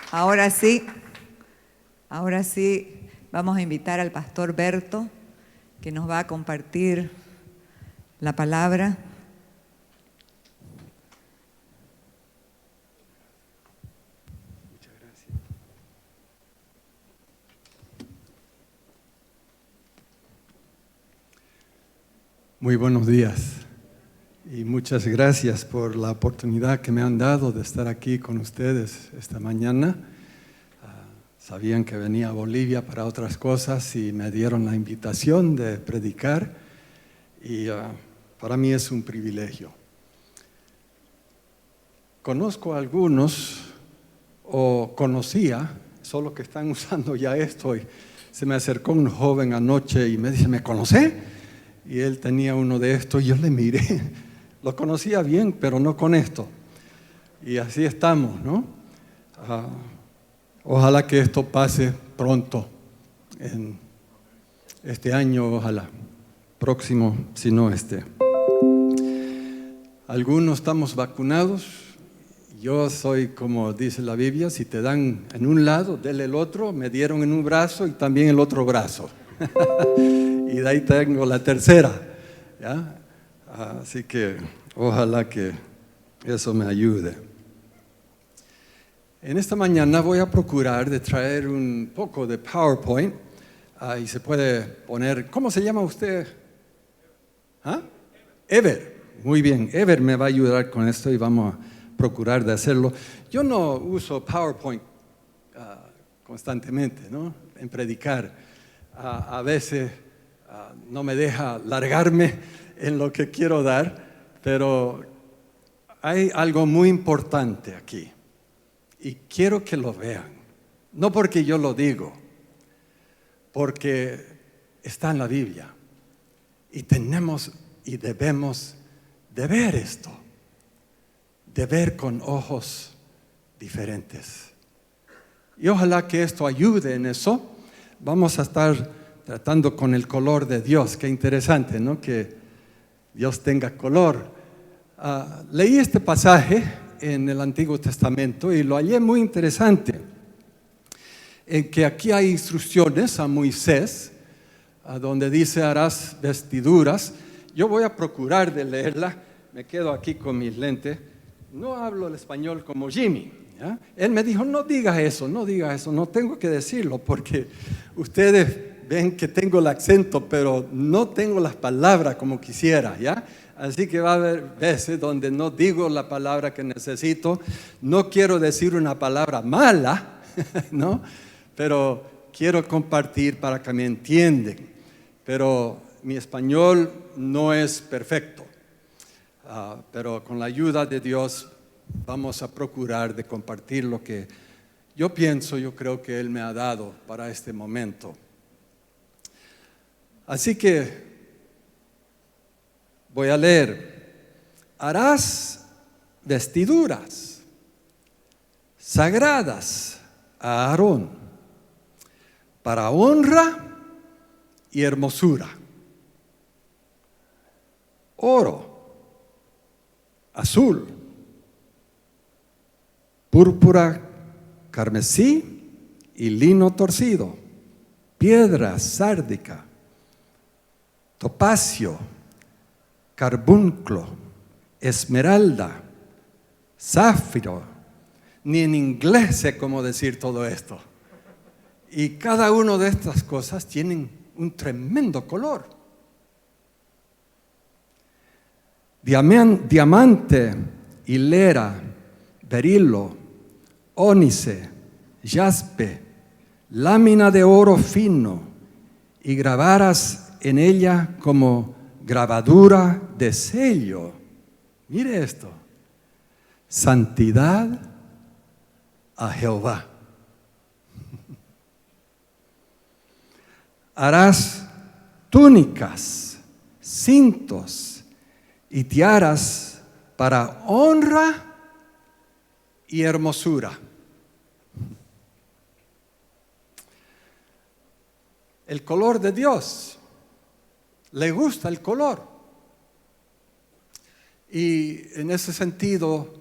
Ahora sí, ahora sí, vamos a invitar al pastor Berto, que nos va a compartir la palabra. Muchas gracias. Muy buenos días y muchas gracias por la oportunidad que me han dado de estar aquí con ustedes esta mañana. Sabían que venía a Bolivia para otras cosas y me dieron la invitación de predicar y para mí es un privilegio. Conozco a algunos o conocía, solo que están usando ya esto. Y se me acercó un joven anoche y me dice, ¿me conoce? Y él tenía uno de estos y yo le miré. Lo conocía bien, pero no con esto. Y así estamos, ¿no? Ojalá que esto pase pronto, en este año, ojalá. Próximo, si no este. Algunos estamos vacunados. Yo soy, como dice la Biblia, si te dan en un lado, dele el otro. Me dieron en un brazo y también el otro brazo. Y de ahí tengo la tercera, ¿ya? Así que ojalá que eso me ayude. En esta mañana voy a procurar de traer un poco de PowerPoint. Y se puede poner, ¿cómo se llama usted? Ever. Muy bien, Ever me va a ayudar con esto y vamos a procurar de hacerlo. Yo no uso PowerPoint constantemente, ¿no? En predicar. A veces no me deja largarme en lo que quiero dar, pero hay algo muy importante aquí y quiero que lo vean. No porque yo lo digo, porque está en la Biblia y tenemos y debemos de ver esto, de ver con ojos diferentes. Y ojalá que esto ayude en eso. Vamos a estar tratando con el color de Dios. Qué interesante, ¿no? Que Dios tenga color. Leí este pasaje en el Antiguo Testamento y lo hallé muy interesante, en que aquí hay instrucciones a Moisés, donde dice harás vestiduras. Yo voy a procurar de leerla. Me quedo aquí con mis lentes. No hablo el español como Jimmy, ¿ya? Él me dijo, no digas eso, no tengo que decirlo porque ustedes ven que tengo el acento, pero no tengo las palabras como quisiera, ¿ya? Así que va a haber veces donde no digo la palabra que necesito. No quiero decir una palabra mala, ¿no? Pero quiero compartir para que me entiendan. Pero mi español no es perfecto. Pero con la ayuda de Dios vamos a procurar de compartir lo que yo creo que Él me ha dado para este momento. Así que voy a leer. Harás vestiduras sagradas a Aarón para honra y hermosura. Oro, azul, púrpura, carmesí y lino torcido, piedra sárdica, topacio, carbunclo, esmeralda, zafiro. Ni en inglés sé cómo decir todo esto. Y cada una de estas cosas tienen un tremendo color. Diamante, hilera, berilo, ónice, jaspe, lámina de oro fino, y grabaras en ella como grabadura de sello. Mire esto: santidad a Jehová. Harás túnicas, cintos y tiaras para honra y hermosura. El color de Dios, le gusta el color. Y en ese sentido,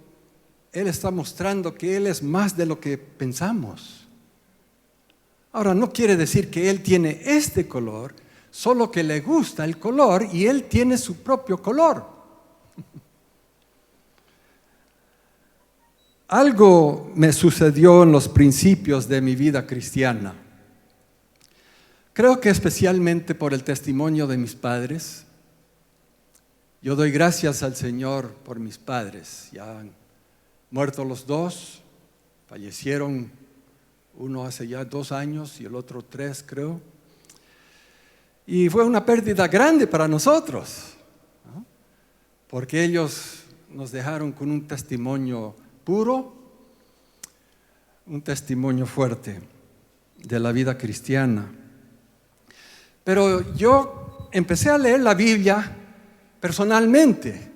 Él está mostrando que Él es más de lo que pensamos. Ahora, no quiere decir que Él tiene este color, solo que le gusta el color y Él tiene su propio color. Algo me sucedió en los principios de mi vida cristiana. Creo que especialmente por el testimonio de mis padres. Yo doy gracias al Señor por mis padres. Ya han muerto los dos, fallecieron uno hace ya 2 años y el otro 3, creo. Y fue una pérdida grande para nosotros, ¿no? Porque ellos nos dejaron con un testimonio puro, un testimonio fuerte de la vida cristiana. Pero yo empecé a leer la Biblia personalmente,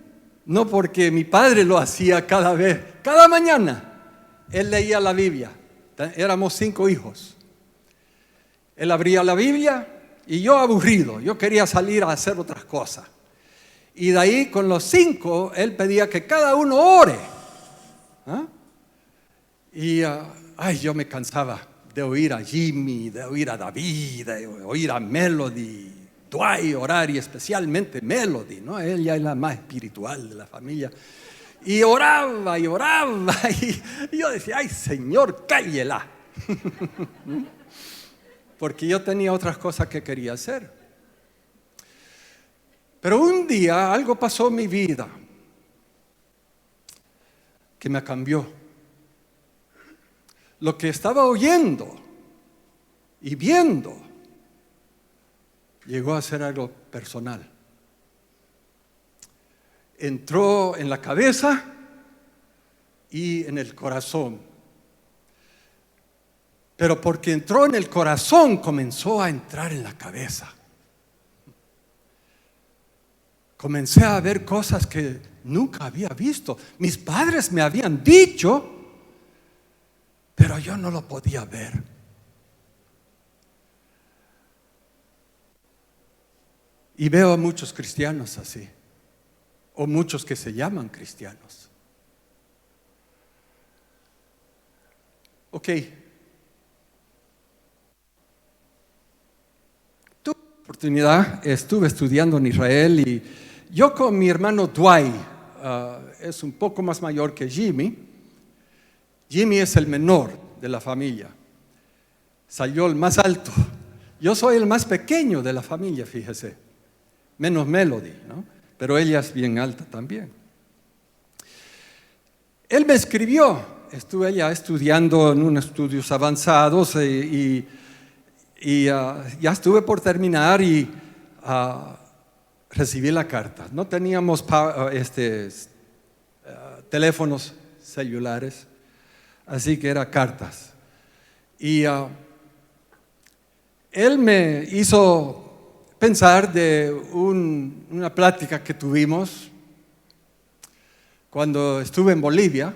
no porque mi padre lo hacía cada mañana. Él leía la Biblia, éramos 5 hijos. Él abría la Biblia y yo aburrido, yo quería salir a hacer otras cosas. Y de ahí con los 5, él pedía que cada uno ore. ¿Ah? Y yo me cansaba de oír a Jimmy, de oír a David, de oír a Melody, Dwight orar, y especialmente Melody, ¿no? Ella es la más espiritual de la familia. Y oraba, y yo decía, ay Señor, cállela. Porque yo tenía otras cosas que quería hacer. Pero un día algo pasó en mi vida que me cambió. Lo que estaba oyendo y viendo llegó a ser algo personal. Entró en la cabeza y en el corazón. Pero porque entró en el corazón, comenzó a entrar en la cabeza. Comencé a ver cosas que nunca había visto. Mis padres me habían dicho, pero yo no lo podía ver. Y veo a muchos cristianos así, o muchos que se llaman cristianos. Ok. Tuve la oportunidad, estuve estudiando en Israel y yo con mi hermano Dwight, es un poco más mayor que Jimmy. Jimmy es el menor de la familia. Salió el más alto. Yo soy el más pequeño de la familia, fíjese. Menos Melody, ¿no? Pero ella es bien alta también. Él me escribió. Estuve ya estudiando en unos estudios avanzados y ya estuve por terminar y recibí la carta. No teníamos teléfonos celulares, así que eran cartas. Y él me hizo pensar de una plática que tuvimos cuando estuve en Bolivia.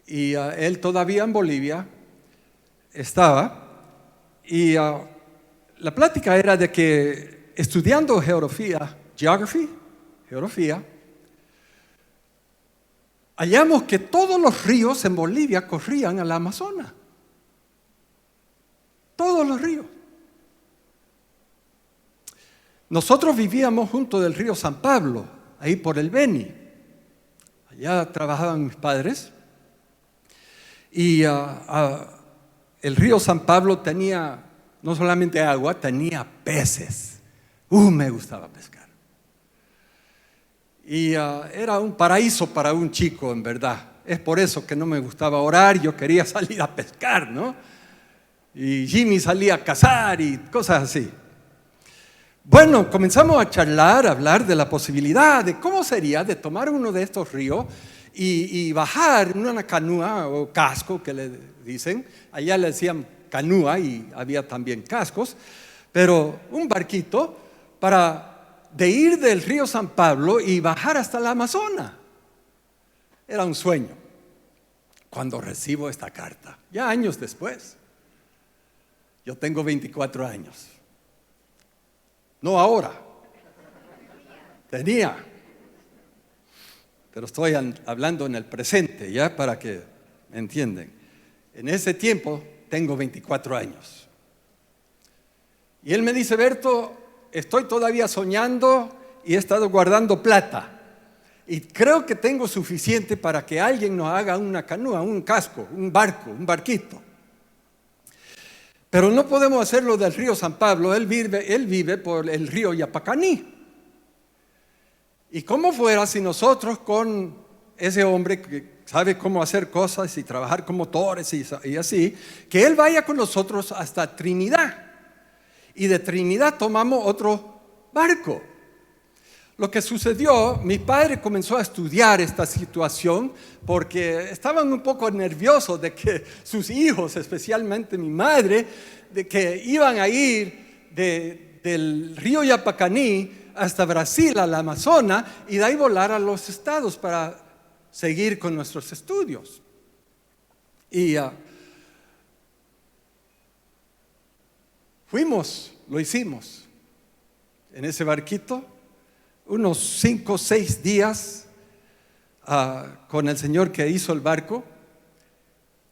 Y él todavía en Bolivia estaba. Y la plática era de que estudiando geografía, hallamos que todos los ríos en Bolivia corrían al Amazonas. Todos los ríos. Nosotros vivíamos junto del río San Pablo, ahí por el Beni. Allá trabajaban mis padres. Y el río San Pablo tenía no solamente agua, tenía peces. Me gustaba pescar. Y era un paraíso para un chico, en verdad. Es por eso que no me gustaba orar, yo quería salir a pescar, ¿no? Y Jimmy salía a cazar y cosas así. Bueno, comenzamos a charlar, a hablar de la posibilidad de cómo sería de tomar uno de estos ríos y bajar en una canoa o casco que le dicen. Allá le decían canoa y había también cascos, pero un barquito de ir del río San Pablo y bajar hasta la Amazonas. Era un sueño. Cuando recibo esta carta, ya años después, yo tengo 24 años. No ahora. Tenía. pero estoy hablando en el presente, ya para que me entiendan. En ese tiempo tengo 24 años. Y él me dice: Berto, estoy todavía soñando y he estado guardando plata. Y creo que tengo suficiente para que alguien nos haga una canoa, un casco, un barco, un barquito. Pero no podemos hacerlo del río San Pablo, él vive por el río Yapacaní. ¿Y cómo fuera si nosotros con ese hombre que sabe cómo hacer cosas y trabajar con motores y así, que él vaya con nosotros hasta Trinidad? Y de Trinidad tomamos otro barco. Lo que sucedió, mi padre comenzó a estudiar esta situación porque estaban un poco nerviosos de que sus hijos, especialmente mi madre, de que iban a ir del río Yapacaní hasta Brasil, al Amazonas, y de ahí volar a los estados para seguir con nuestros estudios. Y fuimos, lo hicimos en ese barquito, unos 5 o 6 días con el señor que hizo el barco.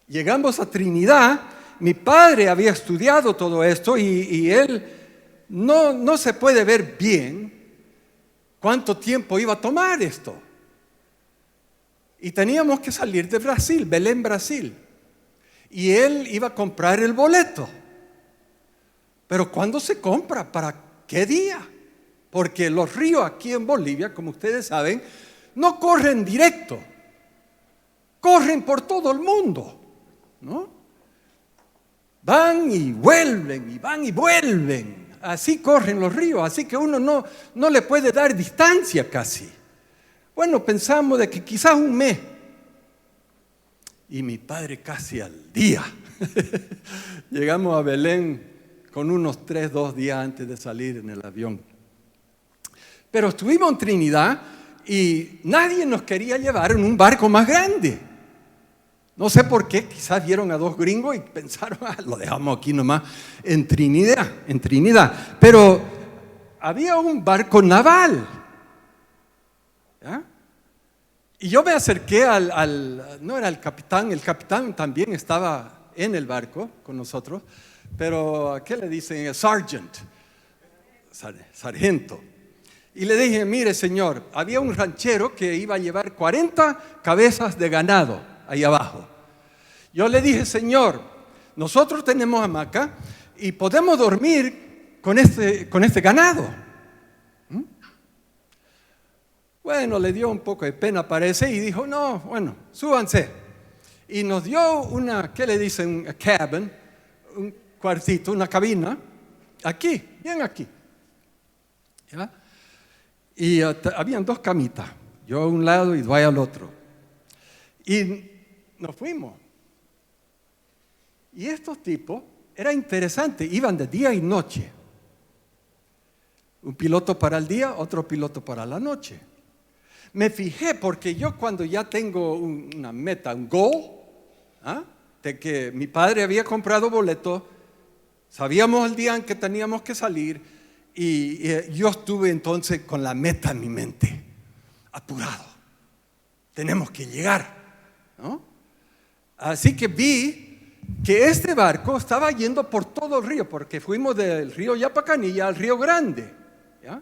Llegamos a Trinidad. Mi padre había estudiado todo esto y él no se puede ver bien cuánto tiempo iba a tomar esto. Y teníamos que salir de Brasil, Belén, Brasil. Y él iba a comprar el boleto. Pero ¿cuándo se compra? ¿Para qué día? Porque los ríos aquí en Bolivia, como ustedes saben, no corren directo. Corren por todo el mundo, ¿no? Van y vuelven, y van y vuelven. Así corren los ríos, así que uno no le puede dar distancia casi. Bueno, pensamos de que quizás un mes. Y mi padre casi al día. Llegamos a Belén con unos 2 días antes de salir en el avión. Pero estuvimos en Trinidad y nadie nos quería llevar en un barco más grande. No sé por qué, quizás vieron a 2 gringos y pensaron: lo dejamos aquí nomás en Trinidad. Pero había un barco naval, ¿ya? Y yo me acerqué no era el capitán también estaba en el barco con nosotros, pero ¿qué le dicen? El sargento. Y le dije: mire señor, había un ranchero que iba a llevar 40 cabezas de ganado ahí abajo. Yo le dije: señor, nosotros tenemos hamaca y podemos dormir con este ganado. Bueno, le dio un poco de pena parece y dijo: no, bueno, súbanse. Y nos dio ¿qué le dicen? A cabin, un cuartito, una cabina, aquí, bien aquí, ¿ya? Y habían 2 camitas, yo a un lado y Dwight al otro. Y nos fuimos. Y estos tipos, era interesante, iban de día y noche. Un piloto para el día, otro piloto para la noche. Me fijé porque yo cuando ya tengo una meta, un goal, de que mi padre había comprado boleto, sabíamos el día en que teníamos que salir. Y yo estuve entonces con la meta en mi mente, apurado, tenemos que llegar, ¿no? Así que vi que este barco estaba yendo por todo el río, porque fuimos del río Yapacaní al Río Grande, ¿ya?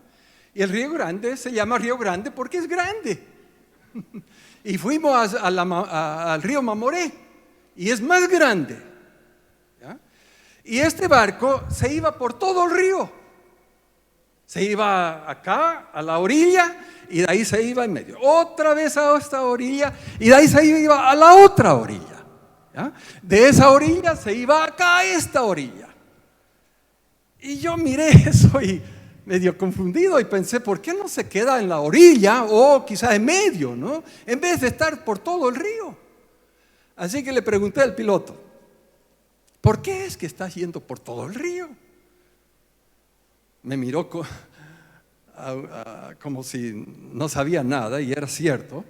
Y el Río Grande se llama Río Grande porque es grande. Y fuimos al río Mamoré y es más grande, ¿ya? Y este barco se iba por todo el río. Se iba acá, a la orilla, y de ahí se iba en medio. Otra vez a esta orilla, y de ahí se iba a la otra orilla, ¿ya? De esa orilla se iba acá a esta orilla. Y yo miré eso y medio confundido y pensé: ¿por qué no se queda en la orilla o quizás en medio, ¿no? En vez de estar por todo el río. Así que le pregunté al piloto: ¿por qué es que estás yendo por todo el río? Me miró como si no sabía nada, y era cierto.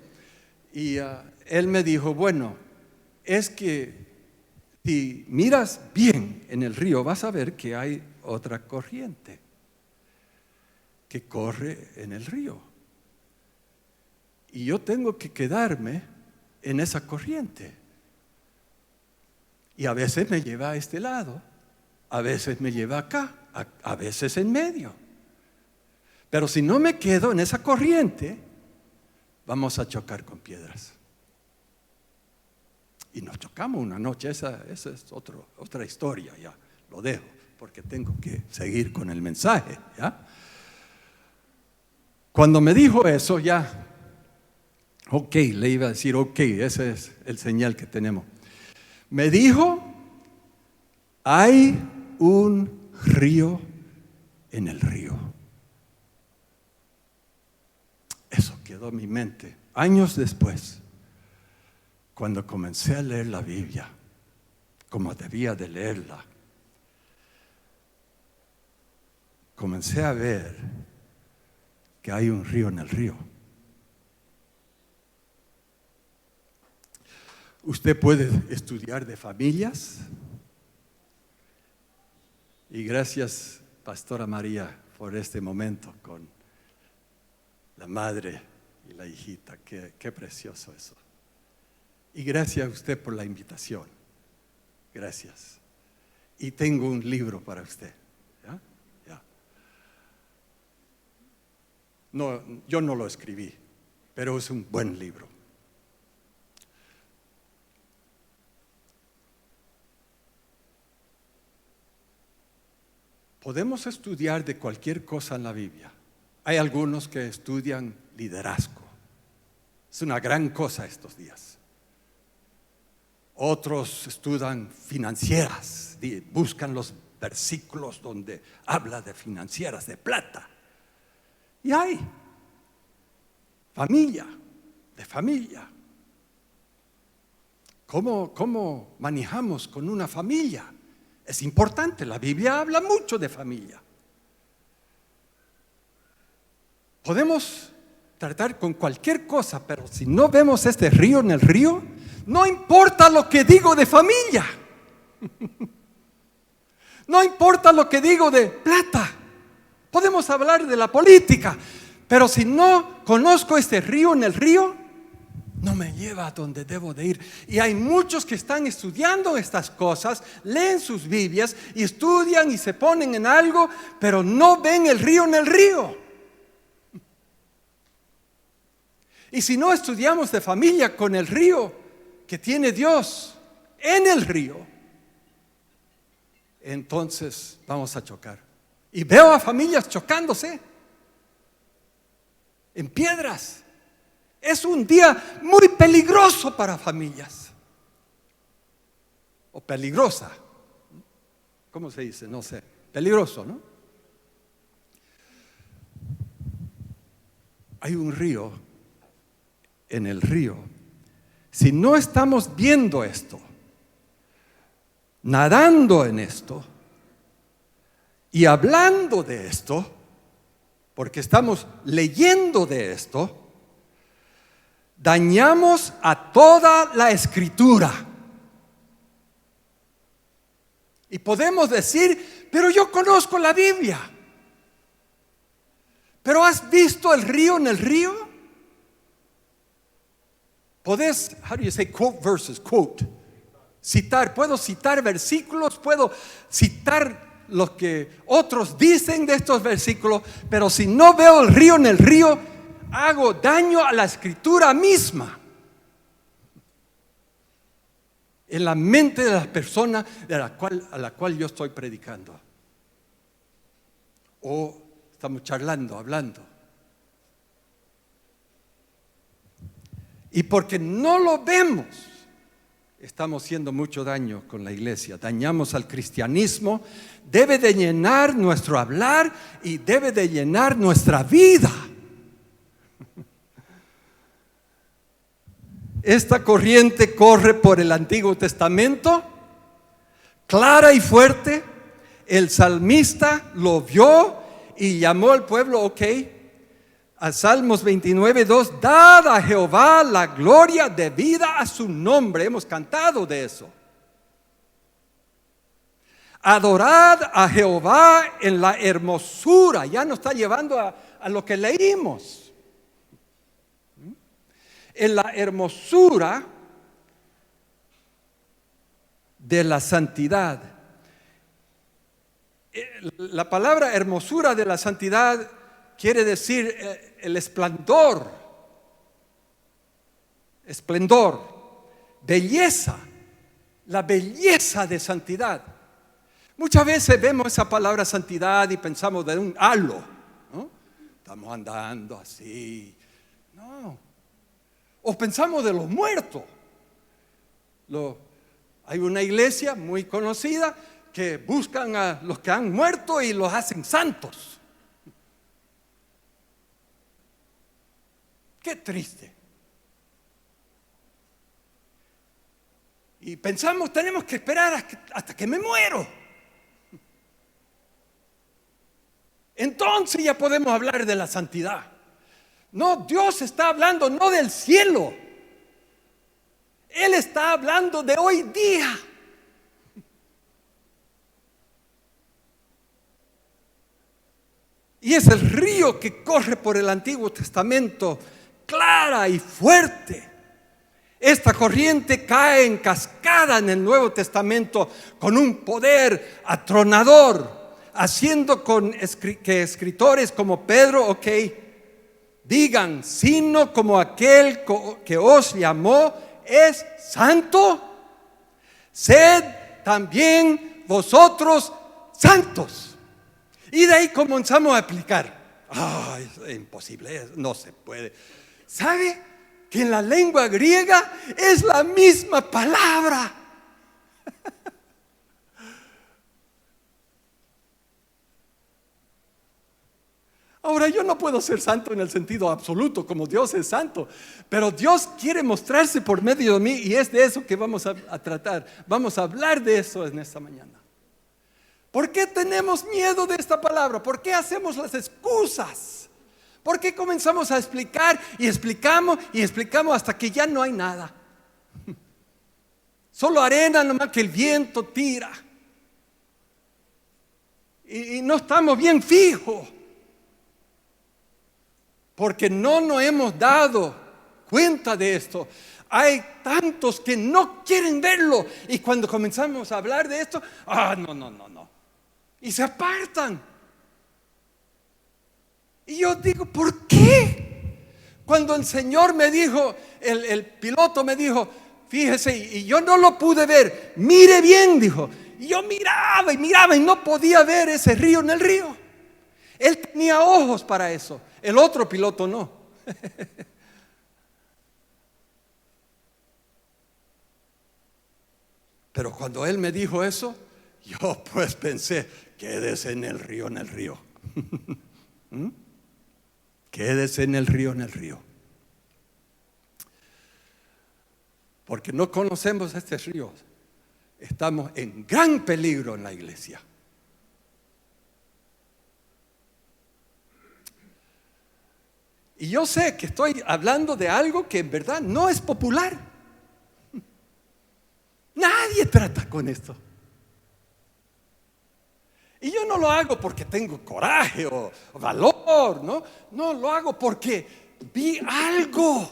Y él me dijo: bueno, es que si miras bien en el río vas a ver que hay otra corriente que corre en el río. Y yo tengo que quedarme en esa corriente. Y a veces me lleva a este lado, a veces me lleva acá, a veces en medio. Pero si no me quedo en esa corriente, vamos a chocar con piedras. Y nos chocamos una noche, esa es otra historia, ya lo dejo, porque tengo que seguir con el mensaje, ¿ya? Cuando me dijo eso, ya, ok, le iba a decir ok, ese es el señal que tenemos. Me dijo, hay un río en el río. Eso quedó en mi mente. Años después, cuando comencé a leer la Biblia, como debía de leerla, comencé a ver que hay un río en el río. Usted puede estudiar de familias. Y gracias, Pastora María, por este momento con la madre y la hijita. Qué precioso eso. Y gracias a usted por la invitación. Gracias. Y tengo un libro para usted. ¿Ya? Ya. No, yo no lo escribí, pero es un buen libro. Podemos estudiar de cualquier cosa en la Biblia. Hay algunos que estudian liderazgo. Es una gran cosa estos días. Otros estudian financieras, buscan los versículos donde habla de financieras, de plata. Y hay de familia. ¿Cómo manejamos con una familia? Es importante, la Biblia habla mucho de familia. Podemos tratar con cualquier cosa, pero si no vemos este río en el río, no importa lo que digo de familia. No importa lo que digo de plata. Podemos hablar de la política, pero si no conozco este río en el río, no me lleva a donde debo de ir. Y hay muchos que están estudiando estas cosas, leen sus Biblias y estudian y se ponen en algo, pero no ven el río en el río. Y si no estudiamos de familia con el río que tiene Dios en el río, entonces vamos a chocar. Y veo a familias chocándose en piedras. Es un día muy peligroso para familias. O peligrosa. ¿Cómo se dice? No sé. Peligroso, ¿no? Hay un río. En el río. Si no estamos viendo esto, nadando en esto y hablando de esto, porque estamos leyendo de esto, dañamos a toda la Escritura. Y podemos decir, pero yo conozco la Biblia. ¿Pero has visto el río en el río? Podés, how do you say quote verses? Quote. Citar, puedo citar versículos, puedo citar lo que otros dicen de estos versículos, pero si no veo el río en el río, hago daño a la Escritura misma, en la mente de la persona a la cual yo estoy predicando. O estamos charlando, hablando. Y porque no lo vemos, estamos haciendo mucho daño con la iglesia. Dañamos al cristianismo. Debe de llenar nuestro hablar y debe de llenar nuestra vida. Esta corriente corre por el Antiguo Testamento, clara y fuerte. El salmista lo vio y llamó al pueblo, ok, a Salmos 29:2, dad a Jehová la gloria debida a su nombre. Hemos cantado de eso. Adorad a Jehová en la hermosura. Ya nos está llevando a lo que leímos. en la hermosura de la santidad. La palabra hermosura de la santidad quiere decir el esplendor, belleza, la belleza de santidad. Muchas veces vemos esa palabra santidad y pensamos de un halo, ¿no? Estamos andando así, no. O pensamos de los muertos. Hay una iglesia muy conocida que buscan a los que han muerto y los hacen santos. Qué triste. Y pensamos, tenemos que esperar hasta que me muero. Entonces ya podemos hablar de la santidad. No, Dios está hablando no del cielo. Él está hablando de hoy día. Y es el río que corre por el Antiguo Testamento, clara y fuerte. Esta corriente cae en cascada en el Nuevo Testamento con un poder atronador, haciendo que escritores como Pedro, digan, sino como aquel que os llamó es santo, sed también vosotros santos. Y de ahí comenzamos a aplicar. Es imposible, no se puede. ¿Sabe que en la lengua griega es la misma palabra? Ahora, yo no puedo ser santo en el sentido absoluto como Dios es santo, pero Dios quiere mostrarse por medio de mí y es de eso que vamos a tratar. Vamos a hablar de eso en esta mañana. ¿Por qué tenemos miedo de esta palabra? ¿Por qué hacemos las excusas? ¿Por qué comenzamos a explicar y explicamos hasta que ya no hay nada? Solo arena nomás que el viento tira. Y no estamos bien fijos. Porque no nos hemos dado cuenta de esto. Hay tantos que no quieren verlo. Y cuando comenzamos a hablar de esto, no. Y se apartan. Y yo digo, ¿por qué? Cuando el Señor me dijo, el piloto me dijo, fíjese, y yo no lo pude ver. Mire bien, dijo. Y yo miraba y no podía ver ese río en el río. Él tenía ojos para eso. El otro piloto no. Pero cuando él me dijo eso, yo pues pensé, quédese en el río, Quédese en el río. Porque no conocemos este río. Estamos en gran peligro en la iglesia. Y yo sé que estoy hablando de algo que en verdad no es popular. Nadie trata con esto. Y yo no lo hago porque tengo coraje o valor, ¿no? No, lo hago porque vi algo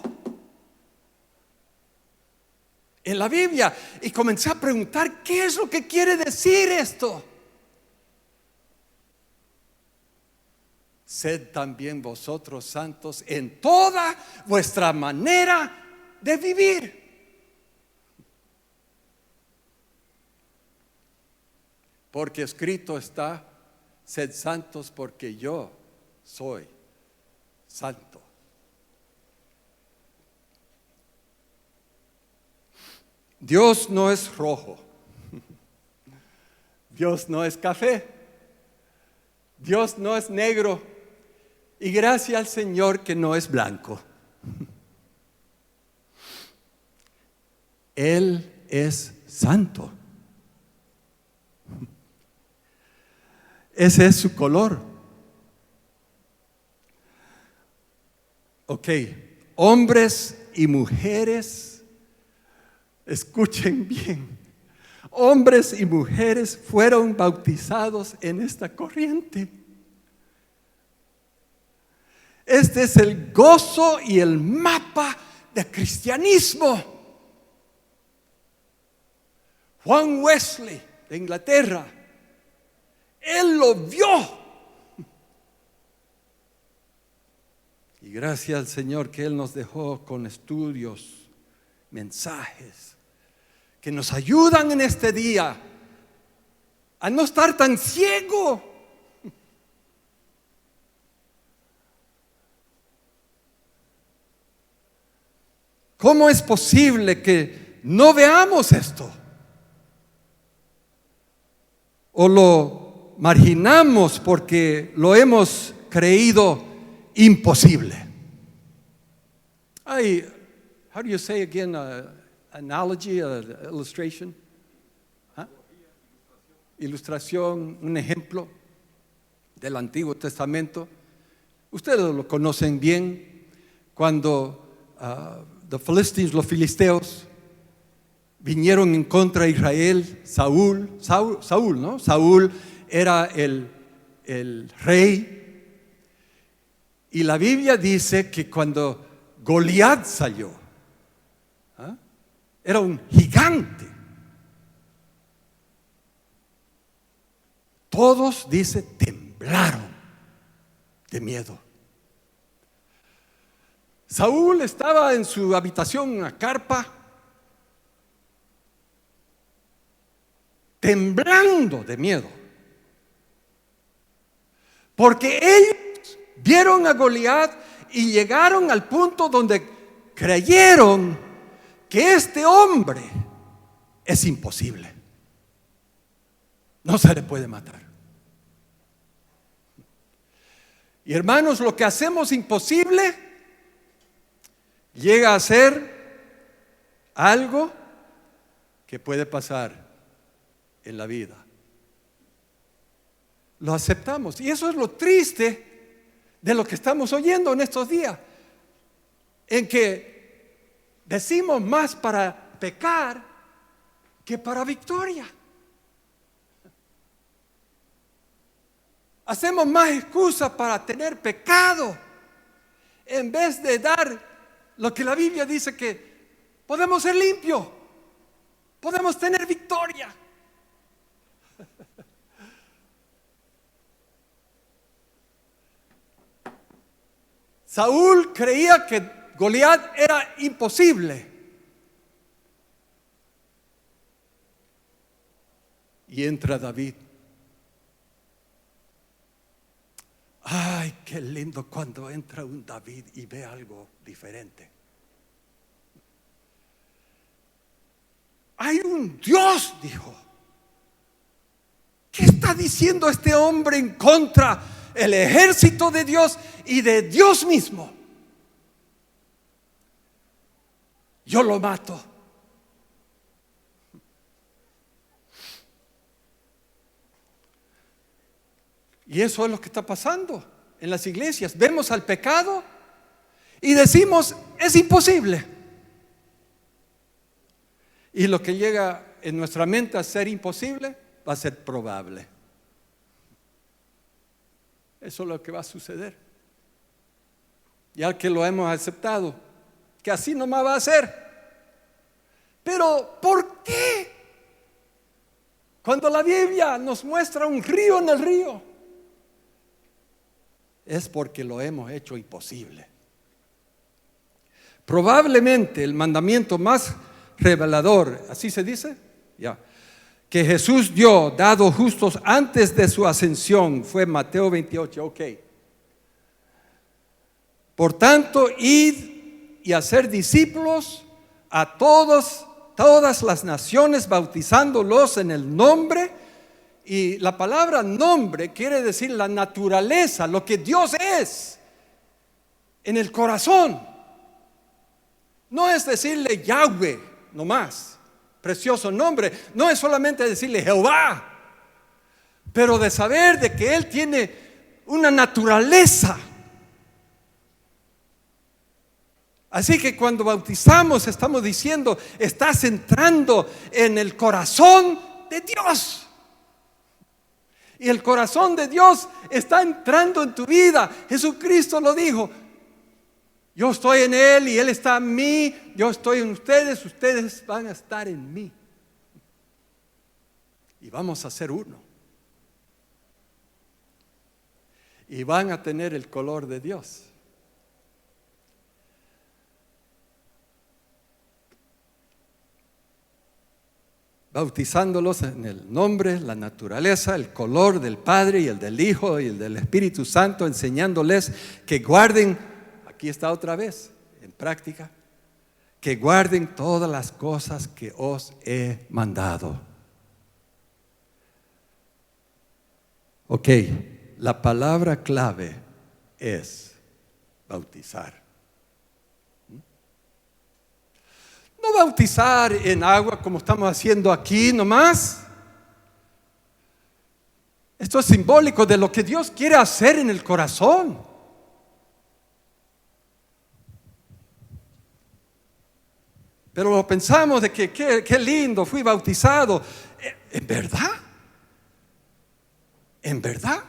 en la Biblia y comencé a preguntar, ¿qué es lo que quiere decir esto? Sed también vosotros santos en toda vuestra manera de vivir. Porque escrito está, sed santos porque yo soy santo. Dios no es rojo. Dios no es café. Dios no es negro. Y gracias al Señor que no es blanco. Él es santo. Ese es su color. Hombres y mujeres, escuchen bien. Hombres y mujeres fueron bautizados en esta corriente. Este es el gozo y el mapa de cristianismo. Juan Wesley de Inglaterra, él lo vio. Y gracias al Señor que Él nos dejó con estudios, mensajes, que nos ayudan en este día a no estar tan ciego. ¿Cómo es posible que no veamos esto? ¿O lo marginamos porque lo hemos creído imposible? How do you say again, analogy, illustration? ¿Ah? Ilustración, un ejemplo del Antiguo Testamento. Ustedes lo conocen bien. Cuando los filisteos vinieron en contra de Israel, Saúl, ¿no? Saúl era el rey. Y la Biblia dice que cuando Goliat salió, era un gigante. Todos, dice, temblaron de miedo. Saúl estaba en su habitación, en la carpa, temblando de miedo, porque ellos vieron a Goliat y llegaron al punto donde creyeron que este hombre es imposible, no se le puede matar. Y hermanos, lo que hacemos imposible llega a ser algo que puede pasar en la vida. Lo aceptamos, y eso es lo triste de lo que estamos oyendo en estos días, en que decimos más para pecar que para victoria. Hacemos más excusas para tener pecado en vez de dar lo que la Biblia dice, que podemos ser limpios, podemos tener victoria. Saúl creía que Goliat era imposible. Y entra David. Ay, qué lindo cuando entra un David y ve algo diferente. Hay un Dios, dijo. ¿Qué está diciendo este hombre en contra del ejército de Dios y de Dios mismo? Yo lo mato. Y eso es lo que está pasando en las iglesias. Vemos al pecado y decimos, es imposible. Y lo que llega en nuestra mente a ser imposible va a ser probable. Eso es lo que va a suceder. Ya que lo hemos aceptado, que así nomás va a ser. Pero ¿por qué? Cuando la Biblia nos muestra un río en el río, es porque lo hemos hecho imposible. Probablemente el mandamiento más revelador, ¿así se dice? Ya. Que Jesús dio, dado justos antes de su ascensión, fue Mateo 28, ok. Por tanto, id y hacer discípulos a todas las naciones, bautizándolos en el nombre. Y la palabra nombre quiere decir la naturaleza, lo que Dios es en el corazón. No es decirle Yahweh nomás, precioso nombre. No es solamente decirle Jehová, pero de saber de que Él tiene una naturaleza. Así que cuando bautizamos estamos diciendo, estás entrando en el corazón de Dios. Y el corazón de Dios está entrando en tu vida. Jesucristo lo dijo: Yo estoy en Él y Él está en mí. Yo estoy en ustedes, ustedes van a estar en mí. Y vamos a ser uno. Y van a tener el color de Dios. Bautizándolos en el nombre, la naturaleza, el color del Padre y el del Hijo y el del Espíritu Santo, enseñándoles que guarden, aquí está otra vez, en práctica, que guarden todas las cosas que os he mandado. Ok, la palabra clave es bautizar. No bautizar en agua como estamos haciendo aquí nomás. Esto es simbólico de lo que Dios quiere hacer en el corazón. Pero lo pensamos de que qué lindo, fui bautizado. ¿En verdad? ¿En verdad?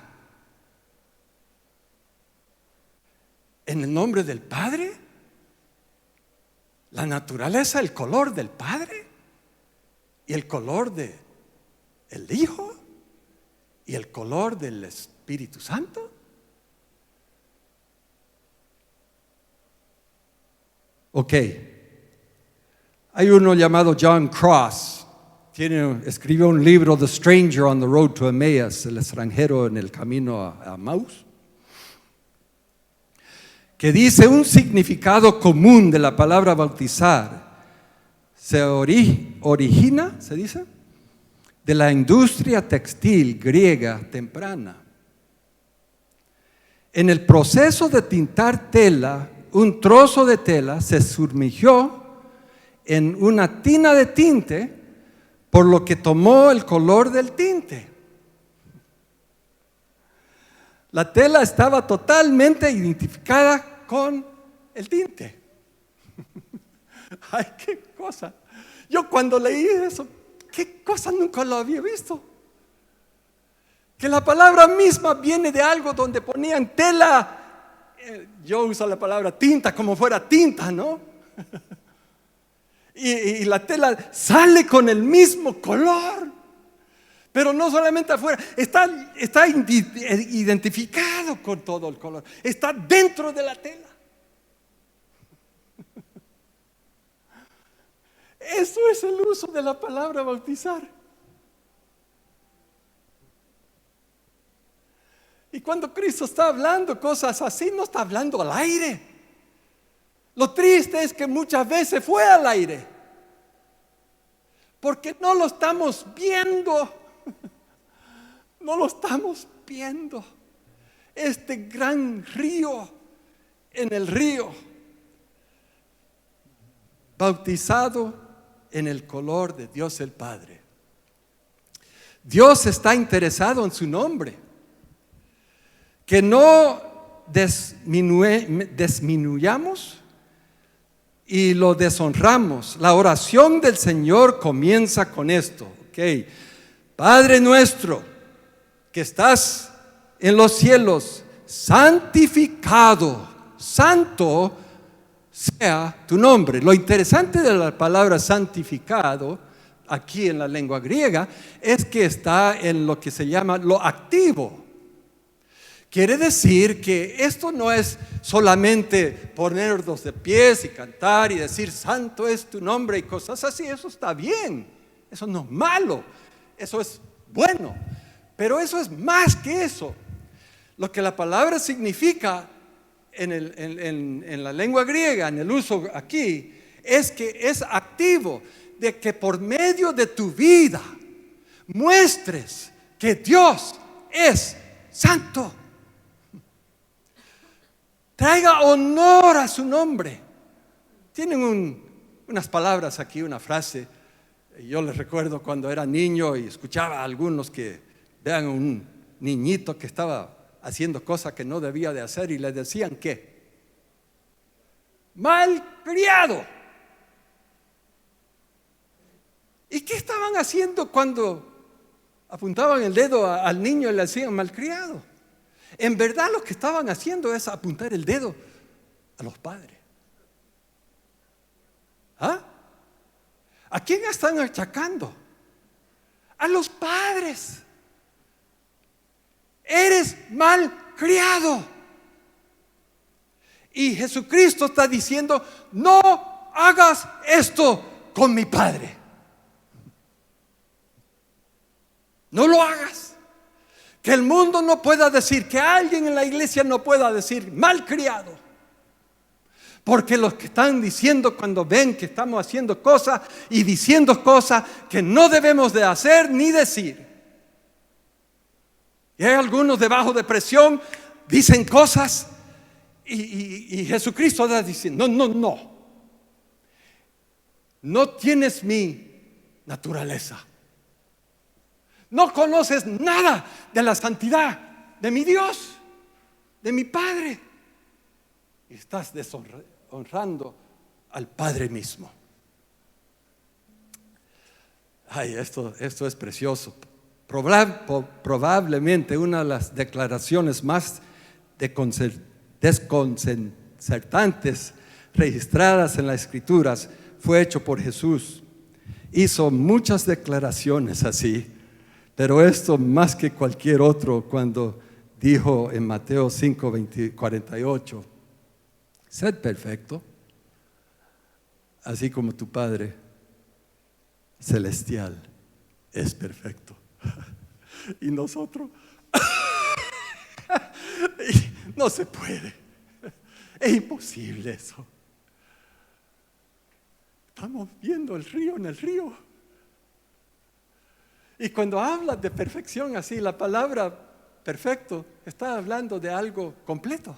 ¿En el nombre del Padre? La naturaleza, el color del Padre y el color del Hijo y el color del Espíritu Santo. Ok. Hay uno llamado John Cross. Escribió un libro, The Stranger on the Road to Emmaus, el extranjero en el camino a Emmaus, que dice un significado común de la palabra bautizar se origina, se dice, de la industria textil griega temprana. En el proceso de tintar tela, un trozo de tela se sumergió en una tina de tinte, por lo que tomó el color del tinte. La tela estaba totalmente identificada con el tinte. Ay, qué cosa. Yo cuando leí eso, qué cosa, nunca lo había visto. Que la palabra misma viene de algo donde ponían tela. Yo uso la palabra tinta como fuera tinta, ¿no? Y la tela sale con el mismo color. Pero no solamente afuera, está identificado con todo el color. Está dentro de la tela. Eso es el uso de la palabra bautizar. Y cuando Cristo está hablando cosas así, no está hablando al aire. Lo triste es que muchas veces fue al aire. Porque no lo estamos viendo. No lo estamos viendo. Este gran río en el río, bautizado en el color de Dios el Padre. Dios está interesado en su nombre. Que no disminuyamos y lo deshonramos. La oración del Señor comienza con esto. Okay. Padre nuestro que estás en los cielos, santificado, santo sea tu nombre. Lo interesante de la palabra santificado aquí en la lengua griega es que está en lo que se llama lo activo. Quiere decir que esto no es solamente ponernos de pies y cantar y decir santo es tu nombre y cosas así. Eso está bien, eso no es malo, eso es bueno. Pero eso es más que eso. Lo que la palabra significa en la lengua griega, en el uso aquí, es que es activo, de que por medio de tu vida muestres que Dios es santo. Traiga honor a su nombre. Tienen unas palabras aquí, una frase. Yo les recuerdo cuando era niño y escuchaba a algunos que vean un niñito que estaba haciendo cosas que no debía de hacer y le decían ¿qué? Malcriado. ¿Y qué estaban haciendo cuando apuntaban el dedo al niño y le decían malcriado? En verdad lo que estaban haciendo es apuntar el dedo a los padres. ¿Ah? ¿A quién están achacando? A los padres. Eres mal criado. Y Jesucristo está diciendo: no hagas esto con mi padre. No lo hagas. Que el mundo no pueda decir, que alguien en la iglesia no pueda decir mal criado. Porque los que están diciendo, cuando ven que estamos haciendo cosas y diciendo cosas que no debemos de hacer ni decir. Y hay algunos debajo de presión, dicen cosas y Jesucristo está diciendo: no. No tienes mi naturaleza. No conoces nada de la santidad de mi Dios, de mi Padre. Y estás deshonrando al Padre mismo. Ay, esto es precioso. Probablemente una de las declaraciones más desconcertantes registradas en las Escrituras fue hecho por Jesús. Hizo muchas declaraciones así, pero esto más que cualquier otro, cuando dijo en Mateo 5:48: sed perfecto, así como tu Padre celestial es perfecto. Y nosotros no se puede, es imposible eso. Estamos viendo el río en el río. Y cuando hablas de perfección así, la palabra perfecto está hablando de algo completo.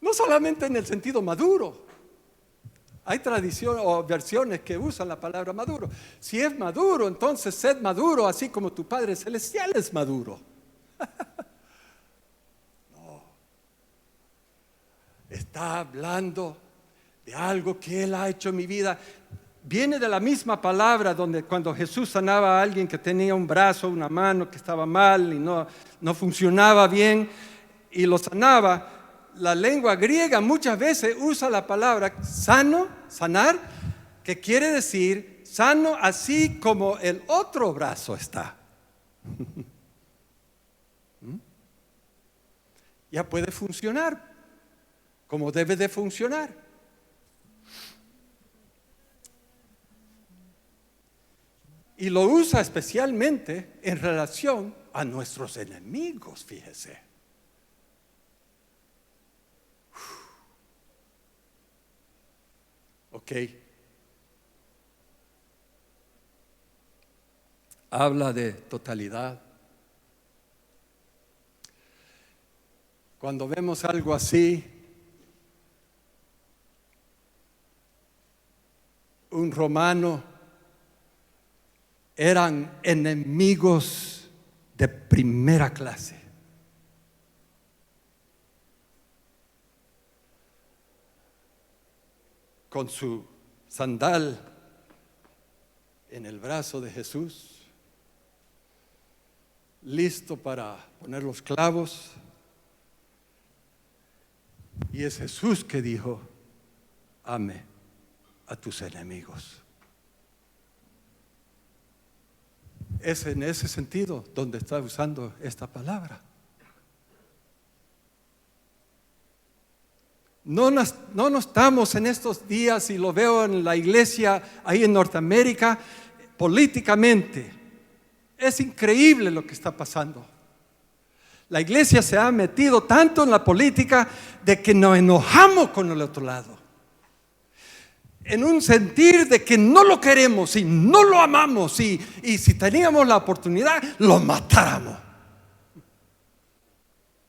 No solamente en el sentido maduro. Hay tradiciones o versiones que usan la palabra maduro. Si es maduro, entonces sed maduro, así como tu Padre celestial es maduro. No. Está hablando de algo que Él ha hecho en mi vida. Viene de la misma palabra donde cuando Jesús sanaba a alguien que tenía un brazo, una mano que estaba mal y no funcionaba bien, y lo sanaba. La lengua griega muchas veces usa la palabra sano, sanar, que quiere decir sano así como el otro brazo está. Ya puede funcionar como debe de funcionar. Y lo usa especialmente en relación a nuestros enemigos, fíjese. Ok. Habla de totalidad. Cuando vemos algo así, un romano, eran enemigos de primera clase. Con su sandal en el brazo de Jesús, listo para poner los clavos. Y es Jesús que dijo: ame a tus enemigos. Es en ese sentido donde está usando esta palabra. No estamos en estos días, y lo veo en la iglesia ahí en Norteamérica, políticamente. Es increíble lo que está pasando. La iglesia se ha metido tanto en la política de que nos enojamos con el otro lado. En un sentir de que no lo queremos y no lo amamos, y si teníamos la oportunidad, lo matáramos.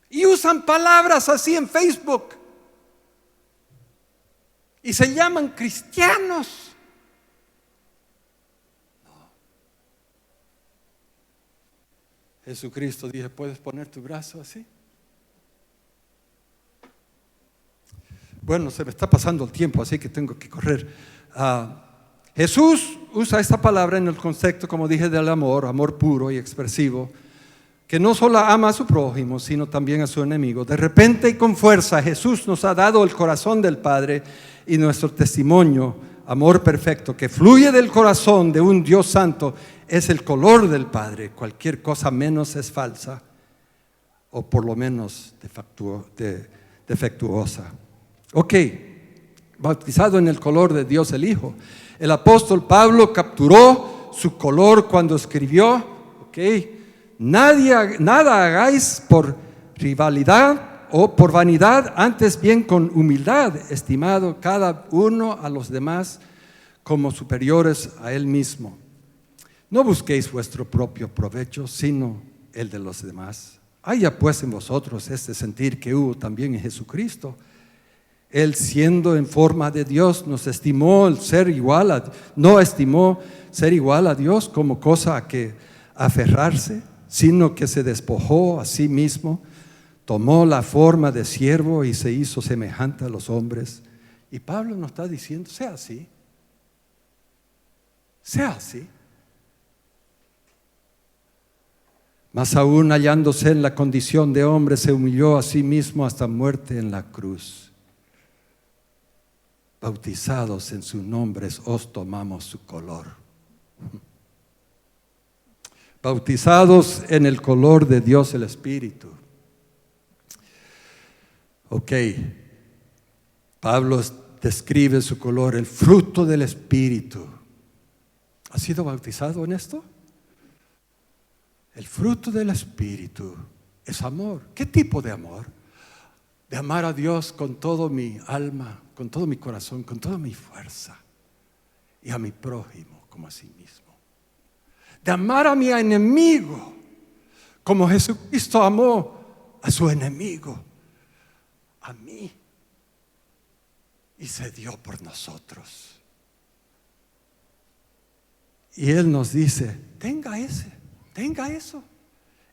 Y usan palabras así en Facebook. Y se llaman cristianos. No. Jesucristo dijo: ¿puedes poner tu brazo así? Bueno, se me está pasando el tiempo, así que tengo que correr. Jesús usa esta palabra en el concepto, como dije, del amor puro y expresivo. que no solo ama a su prójimo, sino también a su enemigo. De repente y con fuerza, Jesús nos ha dado el corazón del Padre y nuestro testimonio, amor perfecto, que fluye del corazón de un Dios santo, es el color del Padre. Cualquier cosa menos es falsa, o por lo menos defectuosa. Ok, bautizado en el color de Dios el Hijo. El apóstol Pablo capturó su color cuando escribió, ok, nada hagáis por rivalidad o por vanidad, antes bien con humildad, estimado cada uno a los demás como superiores a él mismo. No busquéis vuestro propio provecho, sino el de los demás. Haya pues en vosotros este sentir que hubo también en Jesucristo. Él, siendo en forma de Dios, no estimó ser igual a Dios como cosa a que aferrarse, sino que se despojó a sí mismo, tomó la forma de siervo y se hizo semejante a los hombres. Y Pablo nos está diciendo, sea así. Sea así. Más aún, hallándose en la condición de hombre, se humilló a sí mismo hasta muerte en la cruz. Bautizados en sus nombres, os tomamos su color. Bautizados en el color de Dios el Espíritu. Ok, Pablo describe su color, el fruto del Espíritu. ¿Has sido bautizado en esto? El fruto del Espíritu es amor. ¿Qué tipo de amor? De amar a Dios con todo mi alma, con todo mi corazón, con toda mi fuerza, y a mi prójimo como a sí mismo. De amar a mi enemigo como Jesucristo amó a su enemigo, a mí, y se dio por nosotros. Y Él nos dice, tenga eso.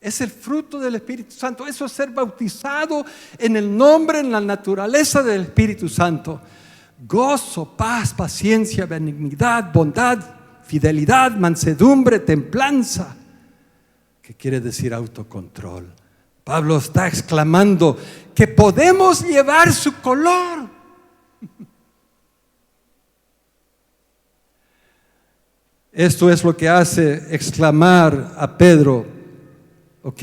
Es el fruto del Espíritu Santo. Eso es ser bautizado en el nombre, en la naturaleza del Espíritu Santo. Gozo, paz, paciencia, benignidad, bondad, fidelidad, mansedumbre, templanza, que quiere decir autocontrol. Pablo está exclamando que podemos llevar su color. Esto es lo que hace exclamar a Pedro, ok,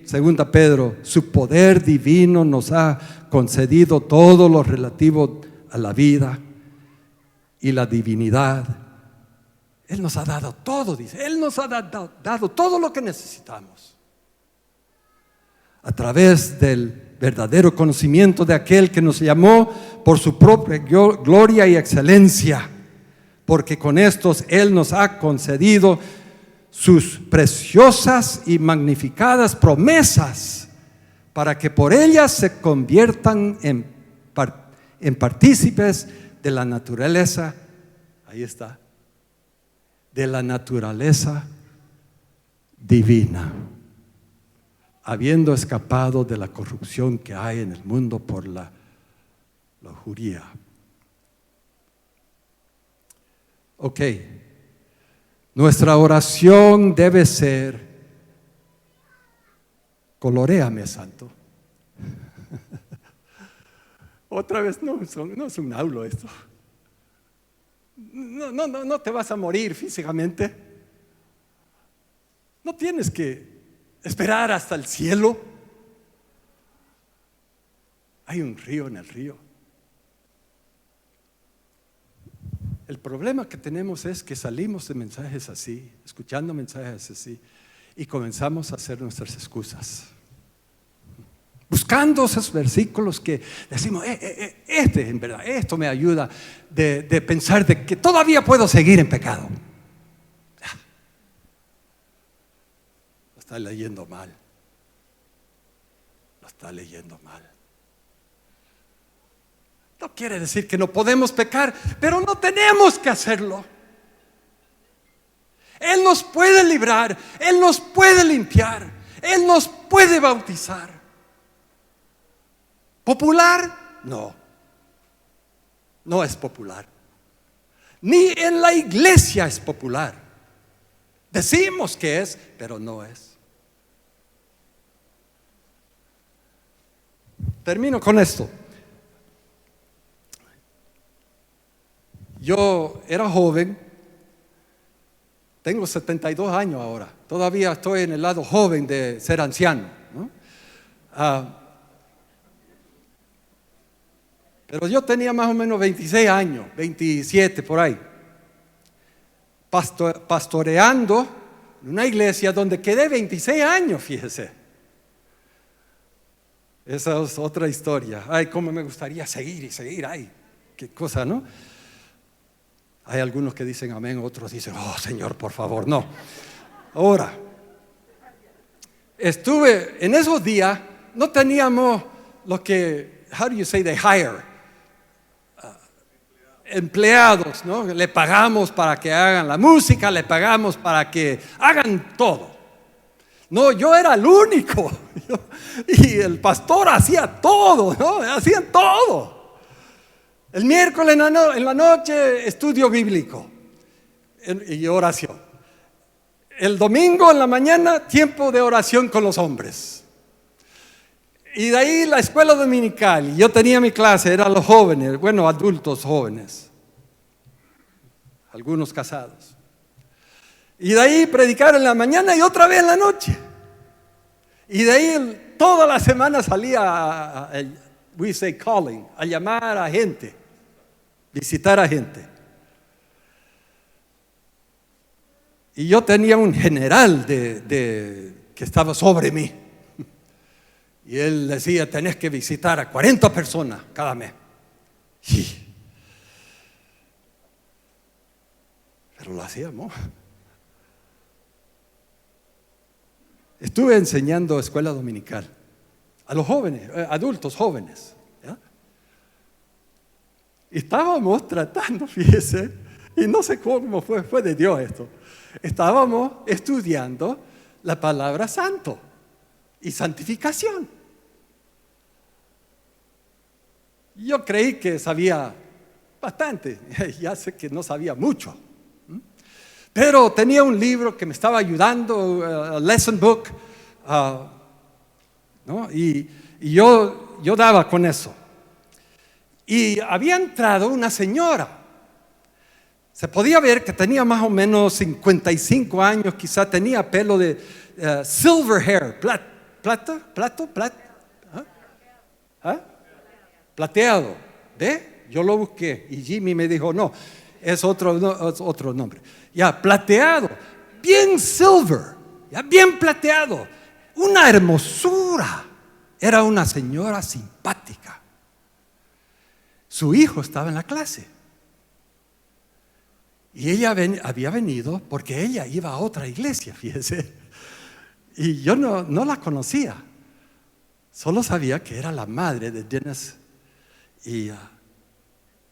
segunda Pedro, su poder divino nos ha concedido todo lo relativo a la vida y la divinidad. Él nos ha dado todo, dice, Él nos ha dado todo lo que necesitamos. A través del verdadero conocimiento de aquel que nos llamó por su propia gloria y excelencia. Porque con estos Él nos ha concedido sus preciosas y magnificadas promesas, para que por ellas se conviertan en partícipes de la naturaleza, ahí está, de la naturaleza divina, habiendo escapado de la corrupción que hay en el mundo por la lujuria. Ok, nuestra oración debe ser, coloréame, santo. Otra vez, no es un aulo esto. No te vas a morir físicamente. No tienes que esperar hasta el cielo. Hay un río en el río. El problema que tenemos es que salimos de mensajes así, escuchando mensajes así, y comenzamos a hacer nuestras excusas. Buscando esos versículos que decimos, en verdad, esto me ayuda de pensar de que todavía puedo seguir en pecado. Lo está leyendo mal. Lo está leyendo mal. No quiere decir que no podemos pecar, pero no tenemos que hacerlo. Él nos puede librar, Él nos puede limpiar, Él nos puede bautizar. ¿Popular? No es popular. Ni en la iglesia es popular. Decimos que es, pero no es. Termino con esto. Yo era joven, tengo 72 años ahora, todavía estoy en el lado joven de ser anciano, ¿no? Pero yo tenía más o menos 26 años, 27 por ahí, pastoreando en una iglesia donde quedé 26 años, fíjese. Esa es otra historia. Ay, cómo me gustaría seguir y seguir, ay, qué cosa, ¿no? Hay algunos que dicen amén, otros dicen, oh Señor, por favor, no. Ahora, estuve en esos días, no teníamos lo que, how do you say they hire? Empleados, ¿no? Le pagamos para que hagan la música, le pagamos para que hagan todo. No, yo era el único. Y el pastor hacía todo, ¿no? Hacían todo. El miércoles en la noche, estudio bíblico y oración. El domingo en la mañana, tiempo de oración con los hombres. Y de ahí la escuela dominical. Yo tenía mi clase, eran los jóvenes, bueno, adultos jóvenes, algunos casados. Y de ahí predicar en la mañana y otra vez en la noche. Y de ahí toda la semana salía we say calling, a llamar a gente, visitar a gente. Y yo tenía un general que estaba sobre mí. Y él decía, tenés que visitar a 40 personas cada mes. Sí. Pero lo hacíamos. Estuve enseñando escuela dominical a los jóvenes, adultos jóvenes, ¿ya? Y estábamos tratando, fíjese, y no sé cómo fue de Dios esto. Estábamos estudiando la palabra santo y santificación. Yo creí que sabía bastante, ya sé que no sabía mucho, pero tenía un libro que me estaba ayudando, lesson book, ¿no? Y yo daba con eso. Y había entrado una señora. Se podía ver que tenía más o menos 55 años, quizá tenía pelo de silver hair, plateado. ¿Ve? Yo lo busqué y Jimmy me dijo, no, es otro nombre. Ya, plateado, bien silver, ya, bien plateado, una hermosura. Era una señora simpática. Su hijo estaba en la clase. Y ella había venido porque ella iba a otra iglesia, fíjese. Y yo no la conocía. Solo sabía que era la madre de Dennis. Y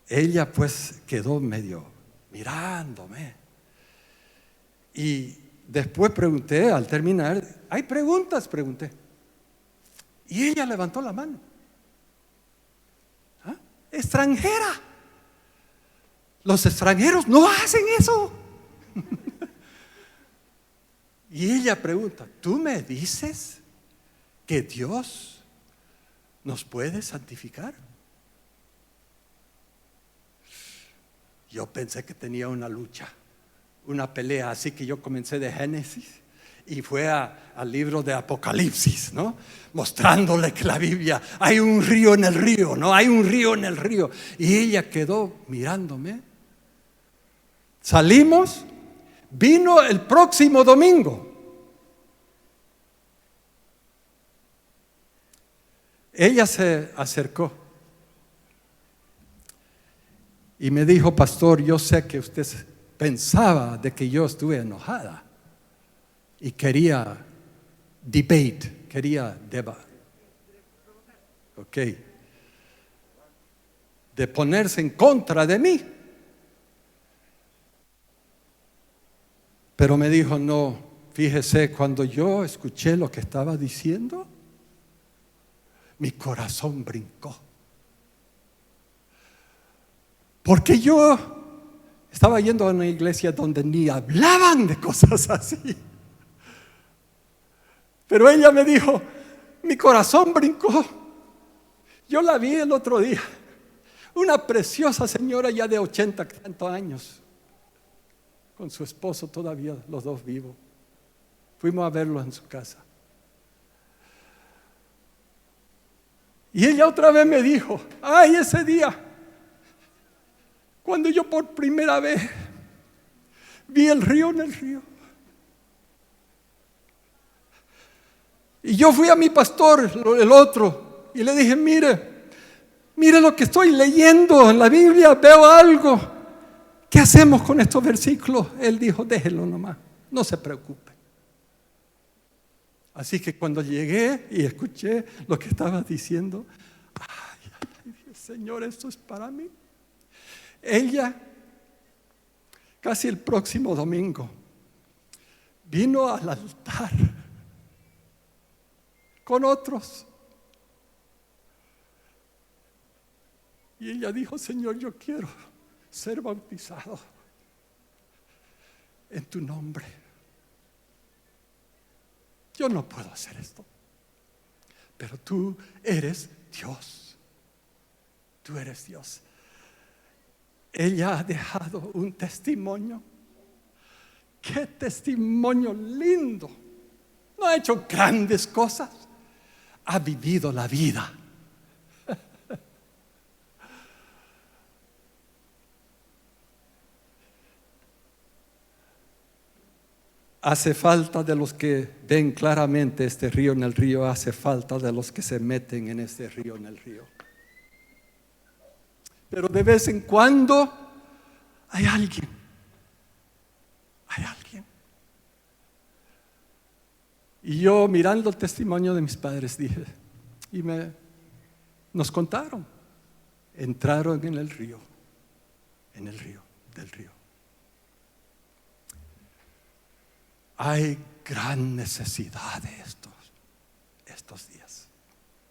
ella pues quedó medio mirándome. Y después pregunté, al terminar, ¿hay preguntas? Pregunté. Y ella levantó la mano. ¿Ah? Extranjera. Los extranjeros no hacen eso. Y ella pregunta, ¿tú me dices que Dios nos puede santificar? Yo pensé que tenía una lucha, una pelea, así que yo comencé de Génesis y fue al libro de Apocalipsis, ¿no? Mostrándole que la Biblia, hay un río en el río, ¿no? Hay un río en el río. Y ella quedó mirándome. Salimos, vino el próximo domingo. Ella se acercó y me dijo, pastor, yo sé que usted pensaba de que yo estuve enojada y quería debate, quería debate, ok, de ponerse en contra de mí. Pero me dijo, no, fíjese, cuando yo escuché lo que estaba diciendo, mi corazón brincó. Porque yo estaba yendo a una iglesia donde ni hablaban de cosas así. Pero ella me dijo, mi corazón brincó. Yo la vi el otro día, una preciosa señora ya de 80 tantos años, con su esposo todavía, los dos vivos. Fuimos a verlo en su casa. Y ella otra vez me dijo, ay, ese día, cuando yo por primera vez vi el río en el río. Y yo fui a mi pastor, el otro, y le dije, mire lo que estoy leyendo en la Biblia, veo algo. ¿Qué hacemos con estos versículos? Él dijo, déjenlo nomás, no se preocupe. Así que cuando llegué y escuché lo que estaba diciendo, ay, Señor, esto es para mí. Ella, casi el próximo domingo, vino al altar con otros. Y ella dijo, Señor, yo quiero ser bautizado en tu nombre. Yo no puedo hacer esto, pero tú eres Dios. Tú eres Dios. Ella ha dejado un testimonio. ¡Qué testimonio lindo! No ha hecho grandes cosas, ha vivido la vida. Hace falta de los que ven claramente este río en el río, hace falta de los que se meten en este río en el río. Pero de vez en cuando hay alguien. Y yo mirando el testimonio de mis padres dije, nos contaron, entraron en el río del río. Hay gran necesidad de estos días.